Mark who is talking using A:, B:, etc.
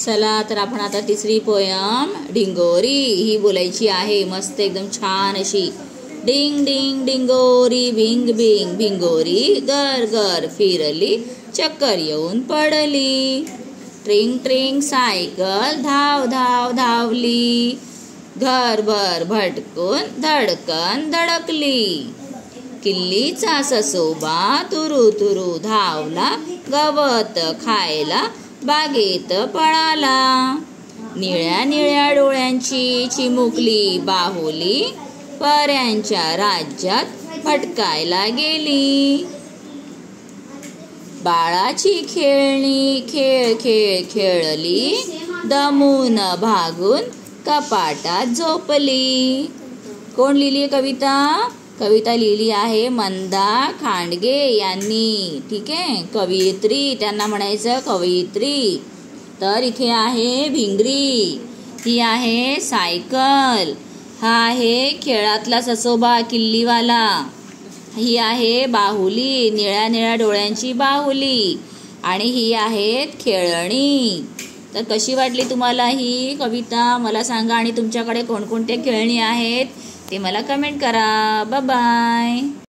A: चला तर आपण आता तिसरी पोयम डिंगोरी ही बोलायची आहे. मस्त एकदम छान अशी. डिंग डिंग डिंगोरी भिंग भिंग भिंगोरी गर गर फिरली चक्कर येऊन पडली. ट्रिंग ट्रिंग सायकल धाव धाव धावली. घरभर भटकून धडकन धडकली. किल्लीचा ससोबा तुरु तुरु धावला. गवत खायला बागेत पळाला. निळ्या निळ्या डोळ्यांची चिमुकली बाहुली पऱ्यांच्या राज्यात भटकायला गेली. बाळाची खेळणी खेळ खेळ खेळली. दमून भागून कपाटात झोपली. कोण लिहिली कविता? कविता लिहिली आहे मंदा खांडगे यांनी. ठीक आहे, कवयित्री त्यांना म्हणायचं कवयित्री. तर इथे आहे भिंगरी, ही आहे सायकल, हा आहे खेळातला ससोबा किल्लीवाला, ही आहे बाहुली निळ्या निळ्या डोळ्यांची बाहुली, आणि ही आहेत खेळणी. तर कशी वाटली तुम्हाला ही कविता मला सांगा. आणि तुमच्याकडे कोणकोणत्या खेळणी आहेत ते मला कमेंट करा. Bye bye.